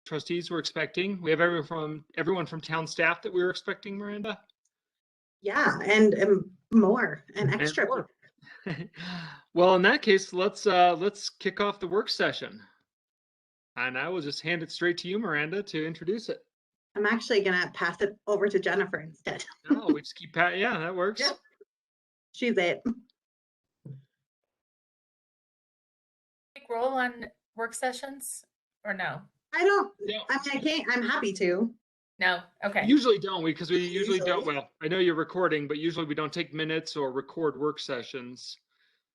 trustees were expecting. We have everyone from town staff that we were expecting, Miranda. Yeah, and more and And extra. more. Well, in that case, let's kick off the work session. And I will just hand it straight to you, Miranda, to introduce it. I'm actually gonna pass it over to Jennifer instead. Oh, we just keep yeah, that works. Yeah. She's it. Take roll on work sessions or no? I don't. Yeah. I mean, I can't. I'm happy to. No. Okay. Usually don't we? Because we usually don't. Usually. Well, I know you're recording, but usually we don't take minutes or record work sessions.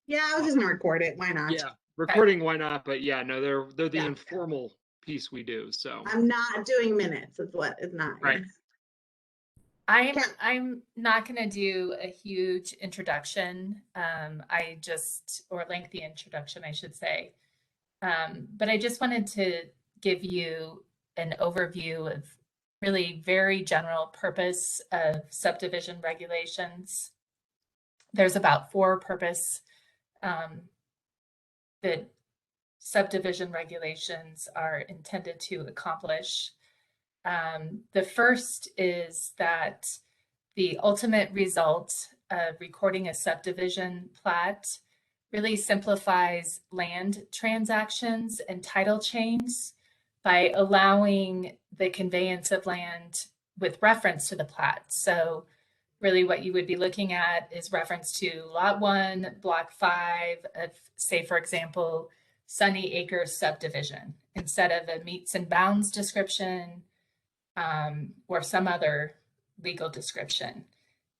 Yeah, I was just gonna record it. Why not? Yeah, recording, why not? But yeah, no, they're the Yeah. informal piece we do. So I'm not doing minutes. Is what is not Right. I'm not going to do a huge introduction. Or lengthy introduction, I should say. But I just wanted to give you an overview of really very general purpose of subdivision regulations. There's about 4 purpose that subdivision regulations are intended to accomplish. The first is that the ultimate result of recording a subdivision plat really simplifies land transactions and title chains by allowing the conveyance of land with reference to the plat. So really what you would be looking at is reference to lot 1, block 5 of, say, for example, Sunny Acres subdivision, instead of a meets and bounds description or some other legal description.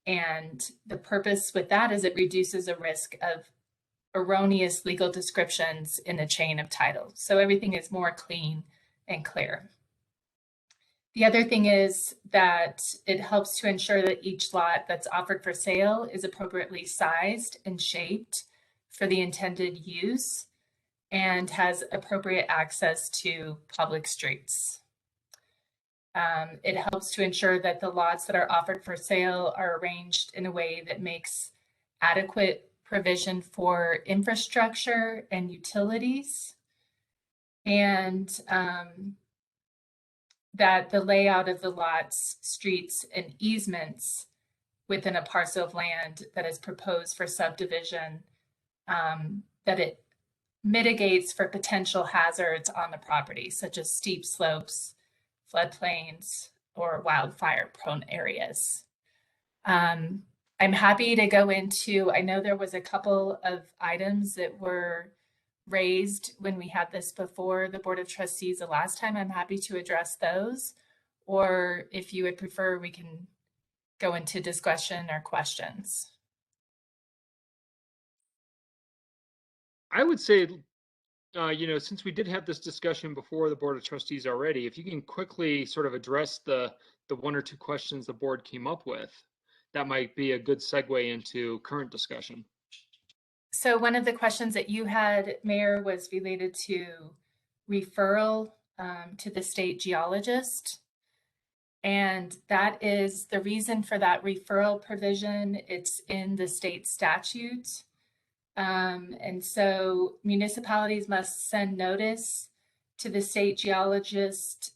And the purpose with that is it reduces a risk of erroneous legal descriptions in the chain of title. So everything is more clean and clear. The other thing is that it helps to ensure that each lot that's offered for sale is appropriately sized and shaped for the intended use and has appropriate access to public streets. It helps to ensure that the lots that are offered for sale are arranged in a way that makes adequate provision for infrastructure and utilities, and that the layout of the lots, streets, and easements within a parcel of land that is proposed for subdivision, that it mitigates for potential hazards on the property, such as steep slopes, floodplains, or wildfire-prone areas. I'm happy to go into, I know there was a couple of items that were raised when we had this before the Board of Trustees the last time. I'm happy to address those, or if you would prefer, we can go into discussion or questions. I would say, since we did have this discussion before the Board of Trustees already, if you can quickly sort of address the 1 or 2 questions the board came up with, that might be a good segue into current discussion. So one of the questions that you had, Mayor, was related to referral to the state geologist. And that is the reason for that referral provision. It's in the state statute. And so municipalities must send notice to the state geologist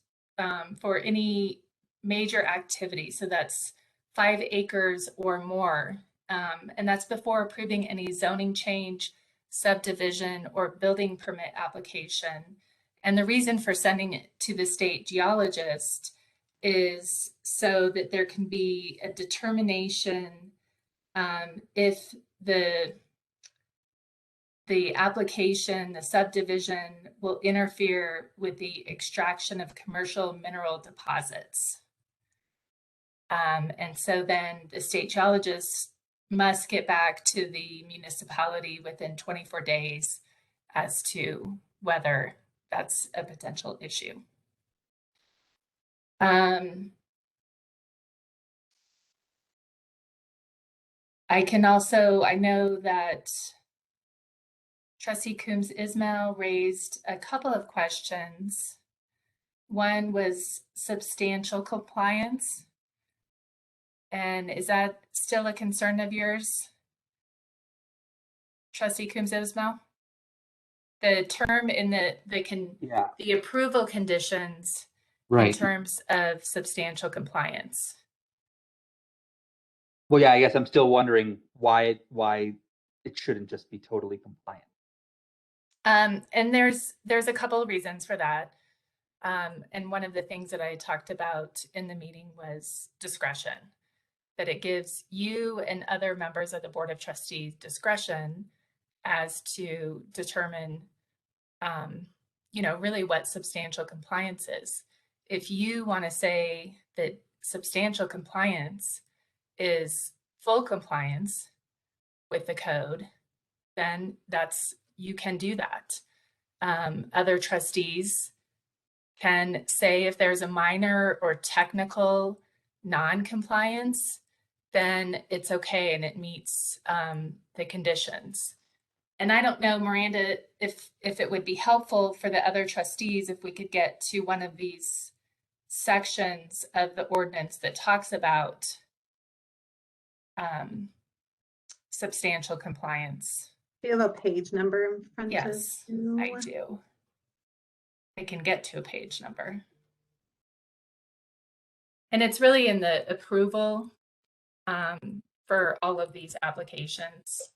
for any major activity. So that's 5 acres or more. And that's before approving any zoning change, subdivision, or building permit application. And the reason for sending it to the state geologist is so that there can be a determination if the application, the subdivision, will interfere with the extraction of commercial mineral deposits. And so then the state geologist must get back to the municipality within 24 days as to whether that's a potential issue. I know that Trustee Coombs Ismail raised a couple of questions. One was substantial compliance. And is that still a concern of yours, Trustee Coombs Ismail? The term in the approval conditions in Right. terms of substantial compliance. Well, yeah, I guess I'm still wondering why it shouldn't just be totally compliant. And there's a couple of reasons for that. And one of the things that I talked about in the meeting was discretion, that it gives you and other members of the Board of Trustees discretion as to determine, really what substantial compliance is. If you want to say that substantial compliance is full compliance with the code, then you can do that. Other trustees can say if there's a minor or technical non-compliance, then it's okay and it meets the conditions. And I don't know, Miranda, if it would be helpful for the other trustees if we could get to one of these sections of the ordinance that talks about substantial compliance. Do you have a page number in front Yes, of you? I do. I can get to a page number. And it's really in the approval for all of these applications.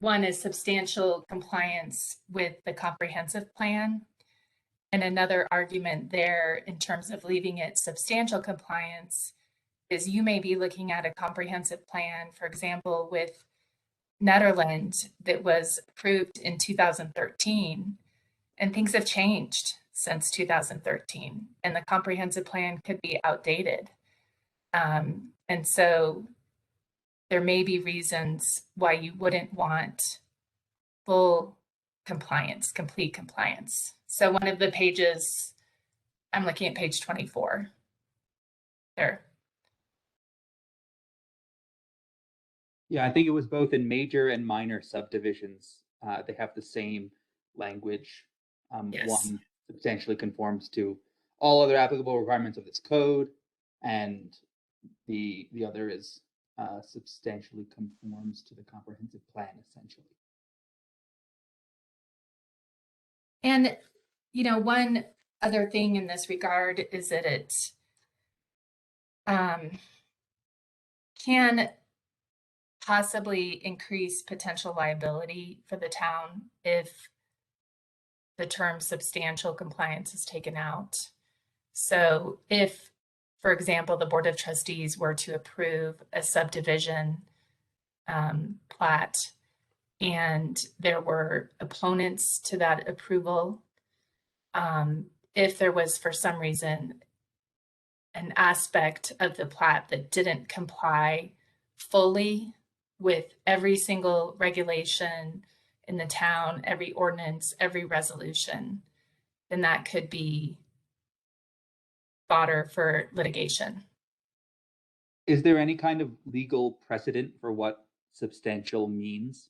One is substantial compliance with the comprehensive plan. And another argument there in terms of leaving it substantial compliance is you may be looking at a comprehensive plan, for example, with Nederland that was approved in 2013, and things have changed since 2013, and the comprehensive plan could be outdated. And so there may be reasons why you wouldn't want full compliance, complete compliance. So one of the pages, I'm looking at page 24 there. Yeah, I think it was both in major and minor subdivisions. They have the same language. Yes. One substantially conforms to all other applicable requirements of this code, and the other is substantially conforms to the comprehensive plan, essentially. And, one other thing in this regard is that it can possibly increase potential liability for the town if the term substantial compliance is taken out. So if, for example, the Board of Trustees were to approve a subdivision plat and there were opponents to that approval, if there was for some reason an aspect of the plat that didn't comply fully with every single regulation in the town, every ordinance, every resolution, then that could be fodder for litigation. Is there any kind of legal precedent for what substantial means?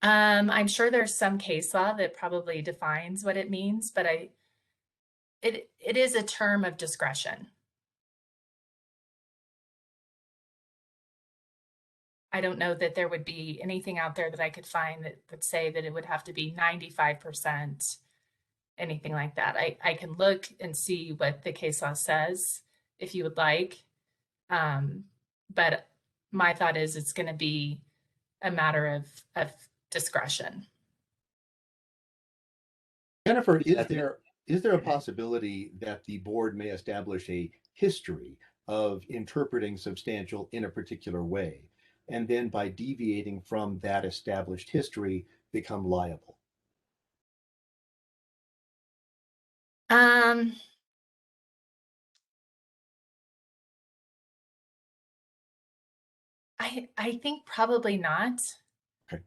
I'm sure there's some case law that probably defines what it means, but it is a term of discretion. I don't know that there would be anything out there that I could find that would say that it would have to be 95%, anything like that. I can look and see what the case law says if you would like. But my thought is it's going to be a matter of discretion. Jennifer, is there a possibility that the board may establish a history of interpreting substantial in a particular way, and then by deviating from that established history, become liable? I think probably not. Okay.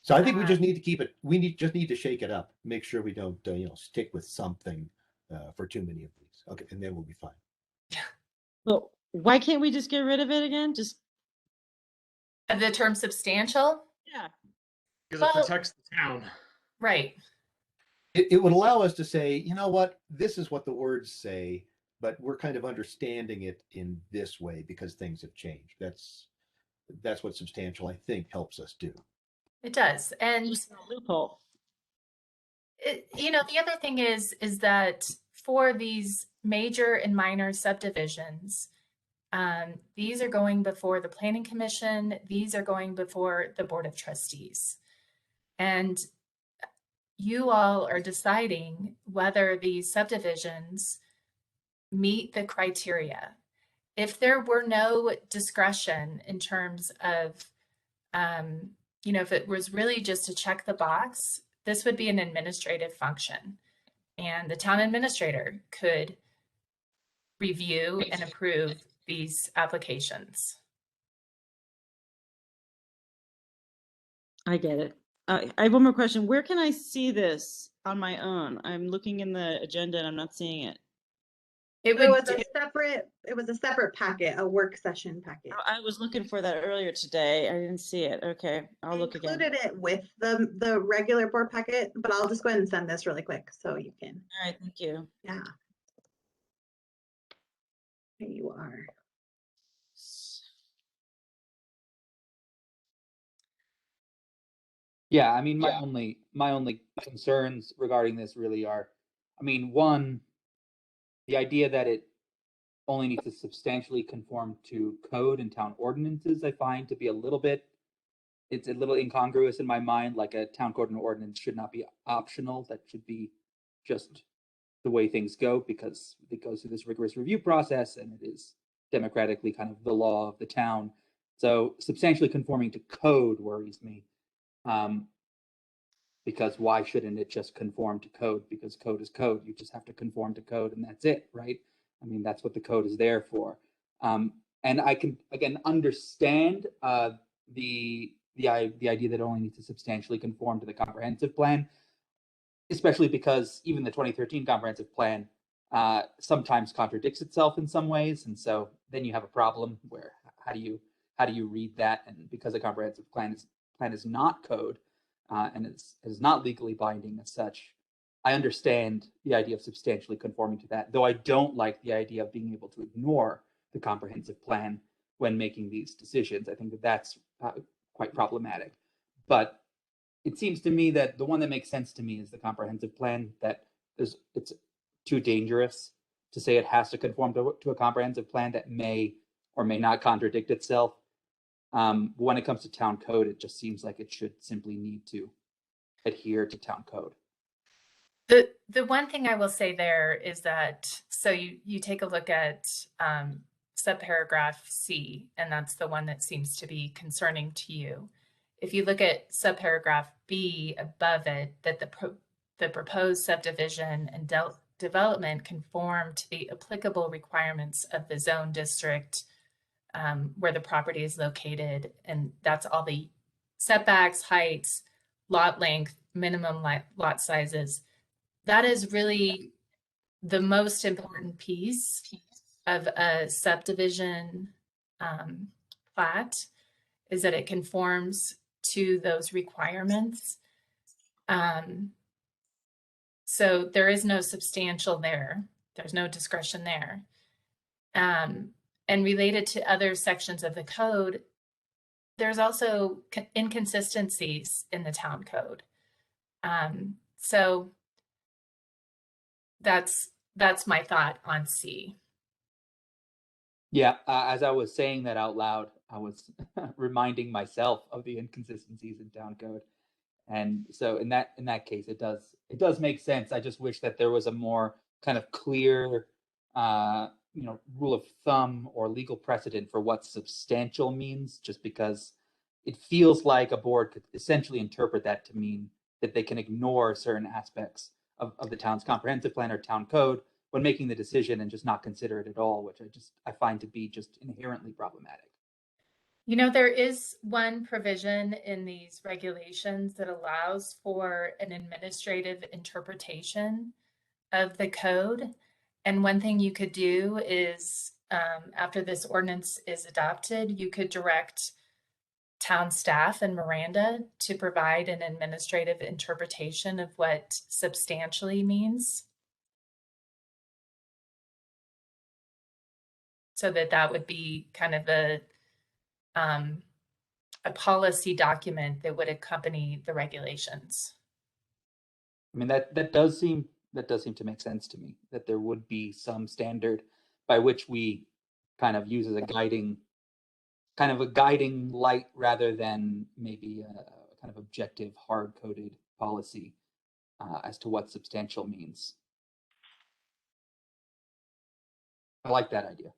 So I think we just need to keep it. Just need to shake it up. Make sure we don't, stick with something for too many of these. Okay, and then we'll be fine. Well, why can't we just get rid of it again? Just The term substantial? yeah. Because Well- it protects the town. Right. It would allow us to say, you know what, this is what the words say, but we're kind of understanding it in this way because things have changed. That's what substantial, I think, helps us do. It does. And Just a loophole. The other thing is that for these major and minor subdivisions, these are going before the Planning Commission, these are going before the Board of Trustees. And you all are deciding whether these subdivisions meet the criteria. If there were no discretion in terms of, if it was really just to check the box, this would be an administrative function. And the town administrator could review and approve these applications. I get it. I have one more question. Where can I see this on my own? I'm looking in the agenda and I'm not seeing it. It It would, was a separate packet, a work session packet. I was looking for that earlier today. I didn't see it. Okay, I'll I look again. included it with the regular board packet, but I'll just go ahead and send this really quick so you can, All right, thank you. yeah. Here you are. Yeah, I mean, my only concerns regarding this really are, I mean, one, the idea that it only needs to substantially conform to code and town ordinances, I find to be it's a little incongruous in my mind. Like a town code and ordinance should not be optional. That should be just the way things go, because it goes through this rigorous review process and it is democratically kind of the law of the town. So substantially conforming to code worries me. Because why shouldn't it just conform to code? Because code is code. You just have to conform to code and that's it, right? I mean, that's what the code is there for. And I can, again, understand the idea that it only needs to substantially conform to the comprehensive plan, especially because even the 2013 comprehensive plan sometimes contradicts itself in some ways. And so then you have a problem where how do you read that? And because a comprehensive plan is not code, and is not legally binding as such, I understand the idea of substantially conforming to that, though I don't like the idea of being able to ignore the comprehensive plan when making these decisions. I think that that's quite problematic. But it seems to me that the one that makes sense to me is the comprehensive plan, that it's too dangerous to say it has to conform to a comprehensive plan that may or may not contradict itself. When it comes to town code, it just seems like it should simply need to adhere to town code. the one thing I will say there is that, so you take a look at subparagraph C, and that's the one that seems to be concerning to you. If you look at subparagraph B above it, that the proposed subdivision and development conform to the applicable requirements of the zone district where the property is located, and that's all the setbacks, heights, lot length, minimum lot sizes. That is really the most important piece of a subdivision plat, is that it conforms to those requirements. So there is no substantial there. There's no discretion there. And related to other sections of the code, there's also inconsistencies in the town code. So that's my thought on C. Yeah, as I was saying that out loud, I was reminding myself of the inconsistencies in town code. And so in that case, it does make sense. I just wish that there was a more kind of clear rule of thumb or legal precedent for what substantial means, just because it feels like a board could essentially interpret that to mean that they can ignore certain aspects of the town's comprehensive plan or town code when making the decision and just not consider it at all, which I find to be just inherently problematic. There is one provision in these regulations that allows for an administrative interpretation of the code. And one thing you could do is, after this ordinance is adopted, you could direct town staff and Miranda to provide an administrative interpretation of what substantially means. So that would be kind of a policy document that would accompany the regulations. I mean, that does seem to make sense to me, that there would be some standard by which we kind of use as a guiding light rather than maybe a kind of objective, hard-coded policy as to what substantial means. I like that idea.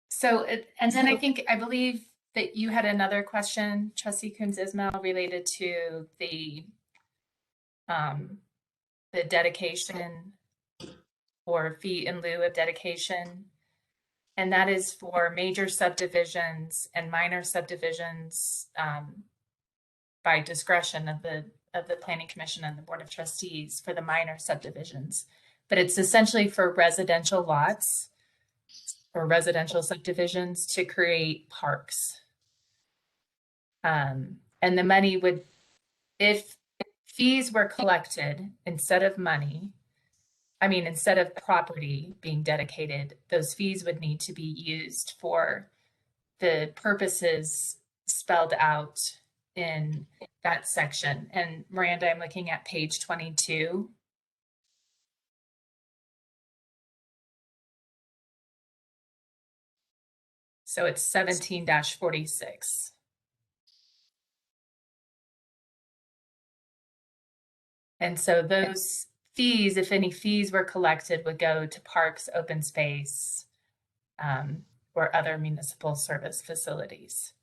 So, and then I believe that you had another question, Trustee Coons Ismail, related to the dedication or fee in lieu of dedication. And that is for major subdivisions and minor subdivisions by discretion of the Planning Commission and the Board of Trustees for the minor subdivisions. But it's essentially for residential lots or residential subdivisions to create parks. And the money would, if fees were collected instead of money, instead of property being dedicated, those fees would need to be used for the purposes spelled out in that section. And Miranda, I'm looking at page 22. So it's 17-46. And so those fees, if any fees were collected, would go to parks, open space, or other municipal service facilities.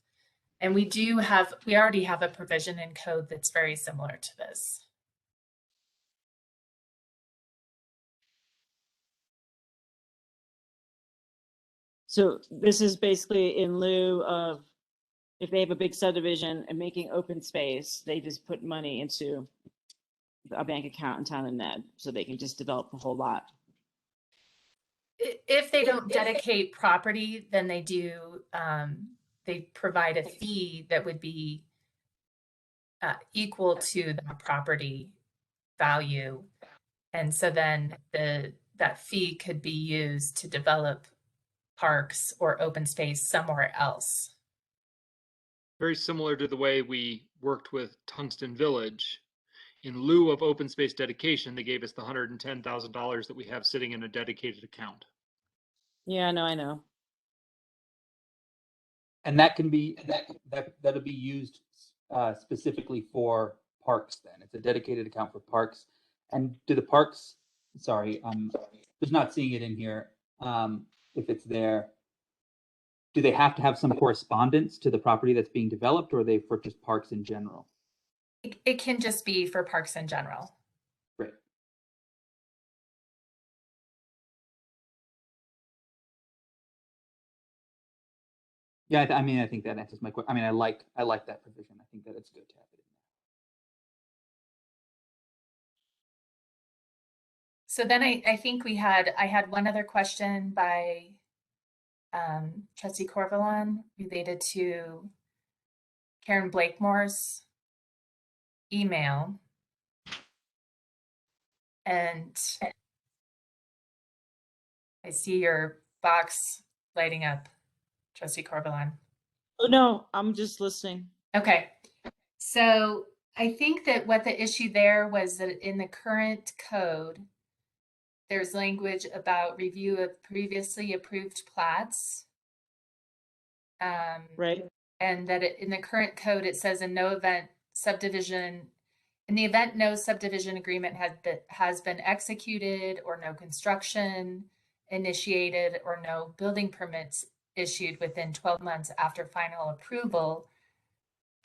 And we already have a provision in code that's very similar to this. So this is basically in lieu of, if they have a big subdivision and making open space, they just put money into a bank account in Town and Ned, so they can just develop the whole lot. If they don't dedicate property, then they do, they provide a fee that would be equal to the property value. And so then that fee could be used to develop parks or open space somewhere else. Very similar to the way we worked with Tungsten Village. In lieu of open space dedication, they gave us the $110,000 that we have sitting in a dedicated account. Yeah, I know. And that can be that'll be used specifically for parks. Then it's a dedicated account for parks. And do the parks? Sorry, just not seeing it in here. If it's there, do they have to have some correspondence to the property that's being developed, or are they for just parks in general? It can just be for parks in general. Great. Yeah, I think that answers my question. I like that provision. I think that it's good to have it in there. So then I think I had one other question by Trustee Corvalon related to Karen Blakemore's email. And I see your box lighting up, Trustee Corvalon. Oh, no, I'm just listening. Okay. So I think that what the issue there was that in the current code, there's language about review of previously approved plats. Right. And that in the current code, it says in the event no subdivision agreement has been executed, or no construction initiated, or no building permits issued within 12 months after final approval,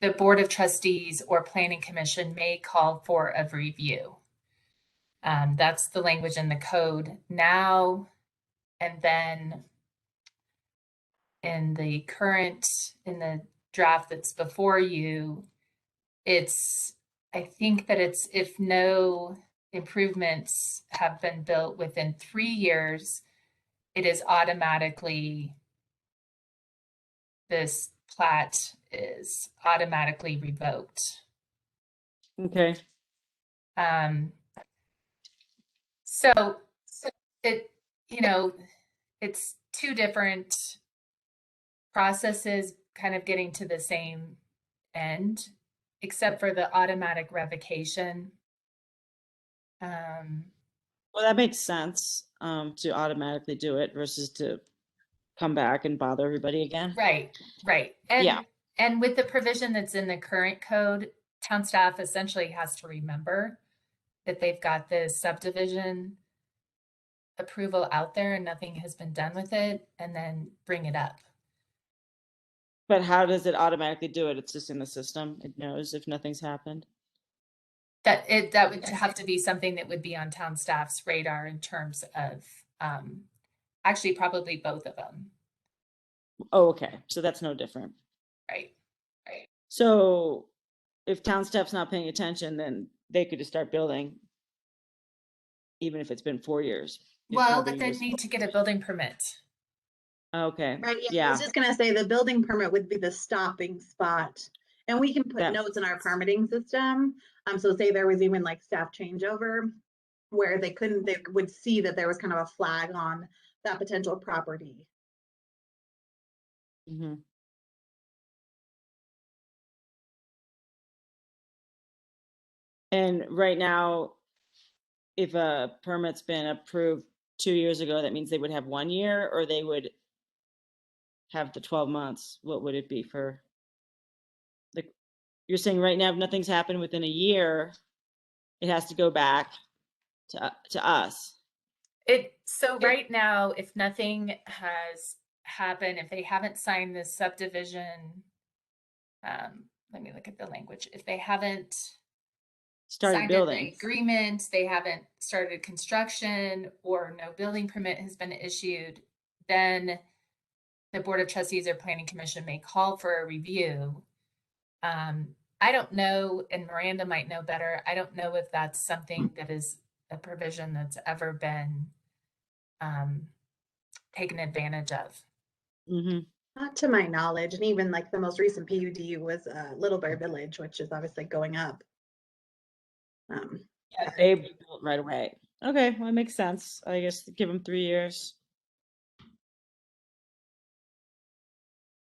the Board of Trustees or Planning Commission may call for a review. That's the language in the code now. And then in the draft that's before you, I think that it's if no improvements have been built within 3 years, it is automatically, this plat is automatically revoked. Okay. So it, it's two different processes kind of getting to the same end. except for the automatic revocation. Well, that makes sense, to automatically do it versus to come back and bother everybody again. Right. Yeah. And with the provision that's in the current code, town staff essentially has to remember that they've got this subdivision approval out there and nothing has been done with it, and then bring it up. But how does it automatically do it? It's just in the system. It knows if nothing's happened. That would have to be something that would be on town staff's radar in terms of, actually probably both of them, Oh, okay. So that's no different. right? So if town staff's not paying attention, then they could just start building, even if it's been 4 years. if Well, nobody but they was- need to get a building permit. Okay. Right, yeah, I Yeah. was just gonna say the building permit would be the stopping spot. And we can put That- notes in our permitting system. So say there was even like staff changeover where they would see that there was kind of a flag on that potential property. Mhm. And right now, if a permit's been approved 2 years ago, that means they would have 1 year, or they would have the 12 months? What would it be for? Like, you're saying right now, if nothing's happened within a year, it has to go back to us. So right now, if nothing has happened, if they haven't signed this subdivision, let me look at the language. If they haven't Started signed building. an agreement, they haven't started construction, or no building permit has been issued, then the Board of Trustees or Planning Commission may call for a review. I don't know, and Miranda might know better. I don't know if that's something that is a provision that's ever been taken advantage of. Mm-hmm. Not to my knowledge, and even like the most recent PUD was Little Bear Village, which is obviously going up. Yeah, they built right away. Okay, well, it makes sense. I guess give them 3 years.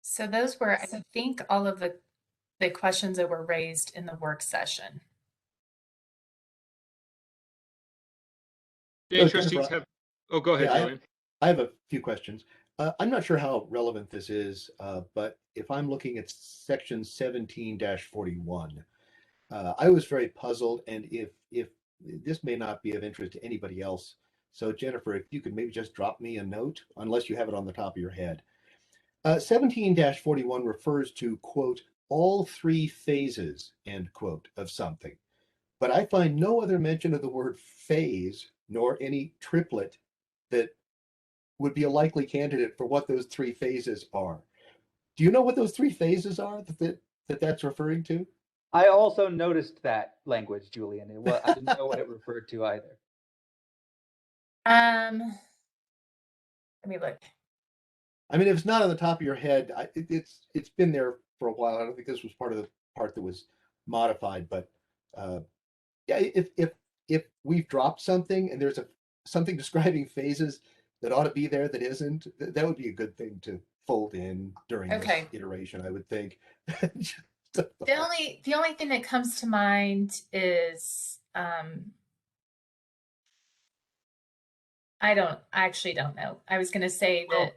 So those were, I think, all of the questions that were raised in the work session. Yeah, So, trustees Jennifer, have, oh, go ahead, yeah, Julian. I have a few questions. I'm not sure how relevant this is, but if I'm looking at section 17-41, I was very puzzled, and if this may not be of interest to anybody else. So Jennifer, if you could maybe just drop me a note, unless you have it on the top of your head. 17-41 refers to, quote, all 3 phases, end quote, of something. But I find no other mention of the word phase, nor any triplet that would be a likely candidate for what those 3 phases are. Do you know what those 3 phases are that's referring to? I also noticed that language, Julian. I didn't know what it referred to either. Let me look. I mean, if it's not on the top of your head, it's been there for a while. I don't think this was part of the part that was modified, but yeah, if we've dropped something and there's something describing phases that ought to be there that isn't, that would be a good thing to fold in during Okay. this iteration, I would think. The only thing that comes to mind is I actually don't know. I was going to say Well, that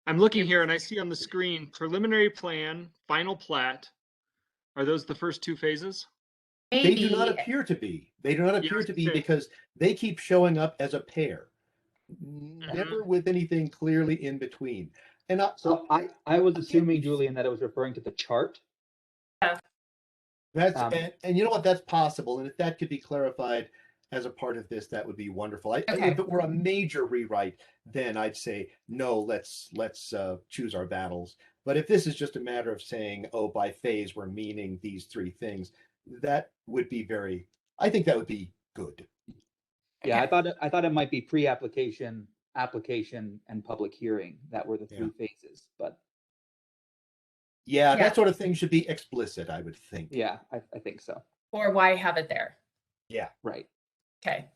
I'm looking here and I see on the screen preliminary plan, final plat. Are those the first 2 phases? They do not maybe appear to be. They do not appear Yes, to be okay. because they keep showing up as a pair, never with anything clearly in between. And So I was assuming, Julian, that it was referring to the chart. that's Um, and you know what, that's possible. And if that could be clarified as a part of this, that would be wonderful. Okay. If it were a major rewrite, then I'd say no. Let's choose our battles. But if this is just a matter of saying, oh, by phase we're meaning these 3 things, that would be very. I think that would be good. Yeah, Okay. I thought it might be pre-application, application, and public hearing that were the 3 Yeah. phases. But Yeah, Yeah. that sort of thing should be explicit, I would think. yeah, I think so. or why have it there? Yeah, Right. Okay.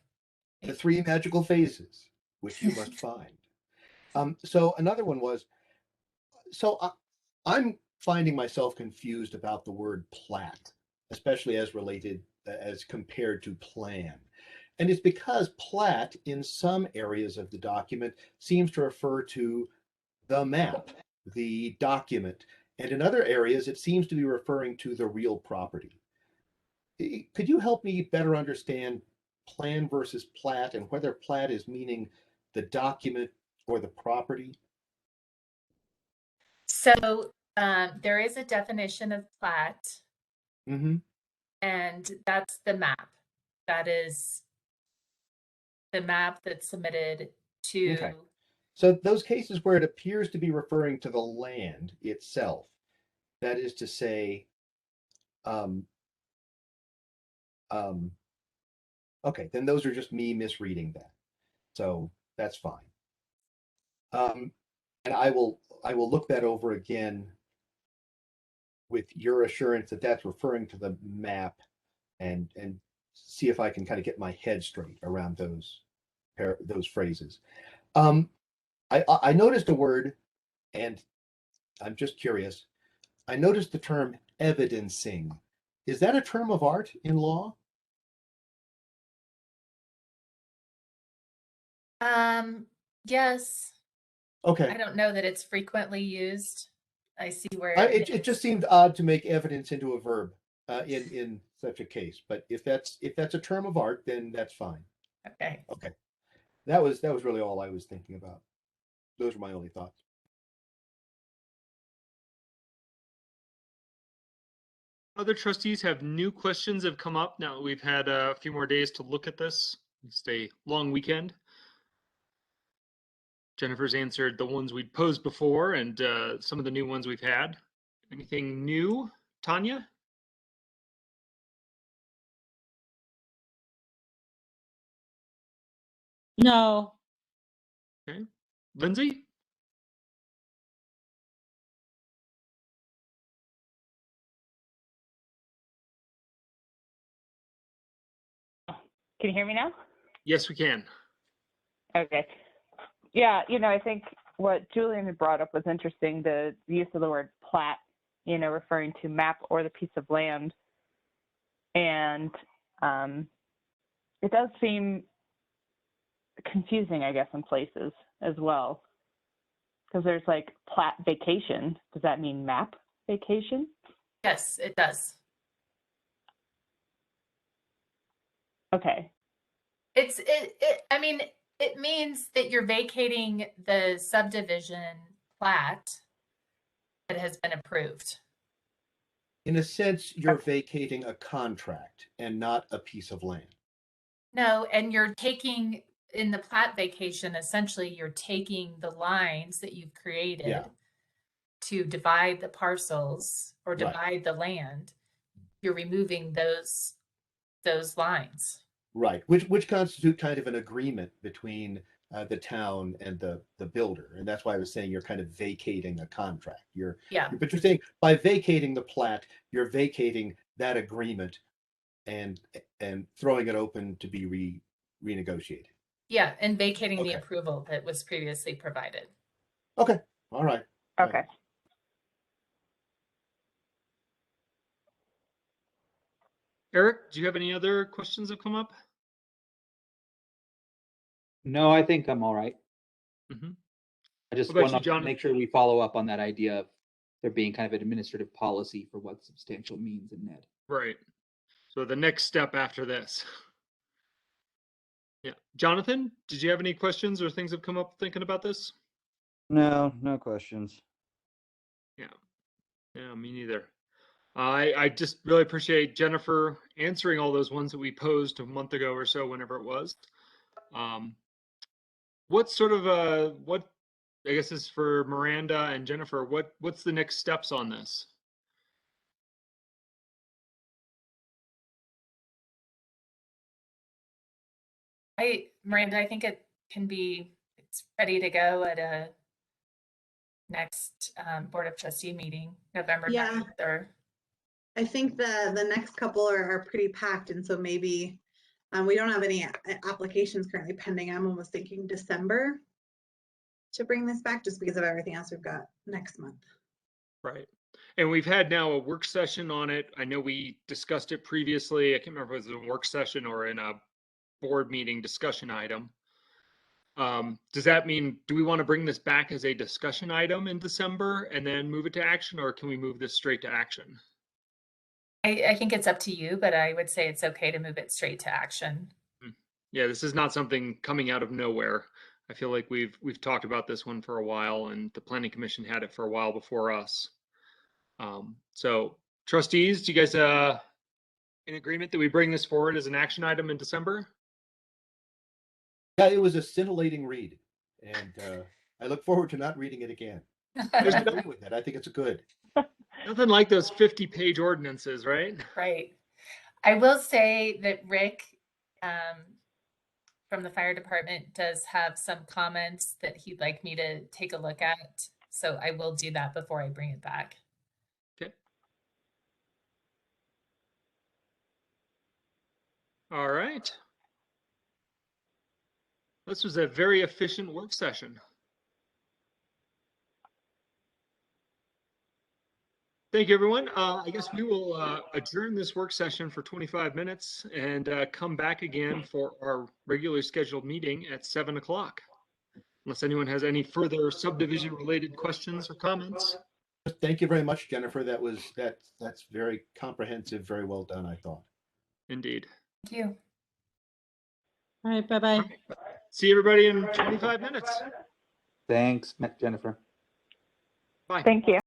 the 3 magical phases, which you must find. So another one was, so I'm finding myself confused about the word plat, especially as compared to plan. And it's because plat in some areas of the document seems to refer to the map, the document, and in other areas it seems to be referring to the real property. Could you help me better understand plan versus plat and whether plat is meaning the document or the property? So there is a definition of plat, Mm-hmm. and that's the map. That is the map that's submitted to. Okay. So those cases where it appears to be referring to the land itself, that is to say, um, okay, then those are just me misreading that. So that's fine. And I will look that over again with your assurance that that's referring to the map and see if I can kind of get my head straight around those phrases. I noticed a word, and I'm just curious. I noticed the term evidencing. Is that a term of art in law? Yes. Okay. I don't know that it's frequently used. I see where It just seemed odd to make evidence into a verb in such a case. But if that's a term of art, then that's fine. Okay. Okay. That was really all I was thinking about. Those are my only thoughts. Other trustees have new questions have come up now that we've had a few more days to look at this. It's a long weekend. Jennifer's answered the ones we'd posed before and some of the new ones we've had. Anything new, Tanya? No. Okay. Lindsay? Can you hear me now? Yes, we can. Okay. Yeah, I think what Julian had brought up was interesting, the use of the word plat, referring to map or the piece of land. And it does seem confusing, I guess, in places as well. Because there's like plat vacation. Does that mean map vacation? Yes, it does. Okay. I mean, it means that you're vacating the subdivision plat that has been approved. In a sense, you're vacating a contract and not a piece of land. No, and you're taking in the plat vacation, essentially you're taking the lines that you've created to divide the parcels or divide the land. You're removing those lines. Right, which constitute kind of an agreement between the town and the builder, and that's why I was saying you're kind of vacating a contract. But you're saying by vacating the plat, you're vacating that agreement and throwing it open to be renegotiated. Yeah, and vacating the approval that was previously provided. Okay, all right. Okay. Eric, do you have any other questions that come up? No, I think I'm all right. Mm-hmm. I just What about want you, to John? make sure we follow up on that idea of there being kind of an administrative policy for what substantial means in Ned. Right. So the next step after this. Yeah. Jonathan, did you have any questions or things that come up thinking about this? No questions. Yeah. Yeah, me neither. I just really appreciate Jennifer answering all those ones that we posed a month ago or so, whenever it was. What sort of what I guess is for Miranda and Jennifer, what's the next steps on this? Miranda, I think it's ready to go at a next Board of Trustee meeting, November 9th or. I think the next couple are pretty packed, and so maybe we don't have any applications currently pending. I'm almost thinking December to bring this back, just because of everything else we've got next month. Right. And we've had now a work session on it. I know we discussed it previously. I can't remember if it was a work session or in a board meeting discussion item. Does that mean, do we want to bring this back as a discussion item in December and then move it to action, or can we move this straight to action? I think it's up to you, but I would say it's okay to move it straight to action. Yeah, this is not something coming out of nowhere. I feel like we've talked about this one for a while, and the planning commission had it for a while before us. So trustees, do you guys in agreement that we bring this forward as an action item in December? Yeah, it was a scintillating read, and I look forward to not reading it again. I agree with that. I think it's good. Nothing like those 50-page ordinances, right? Right. I will say that Rick from the fire department does have some comments that he'd like me to take a look at. So I will do that before I bring it back. Okay. All right. This was a very efficient work session. Thank you, everyone. I guess we will adjourn this work session for 25 minutes and come back again for our regularly scheduled meeting at 7 o'clock. Unless anyone has any further subdivision related questions or comments. Thank you very much, Jennifer. That's very comprehensive, very well done, I thought. Indeed. Thank you. All right, bye-bye. All right. See everybody in 25 minutes. Thanks, Jennifer. Bye. Thank you.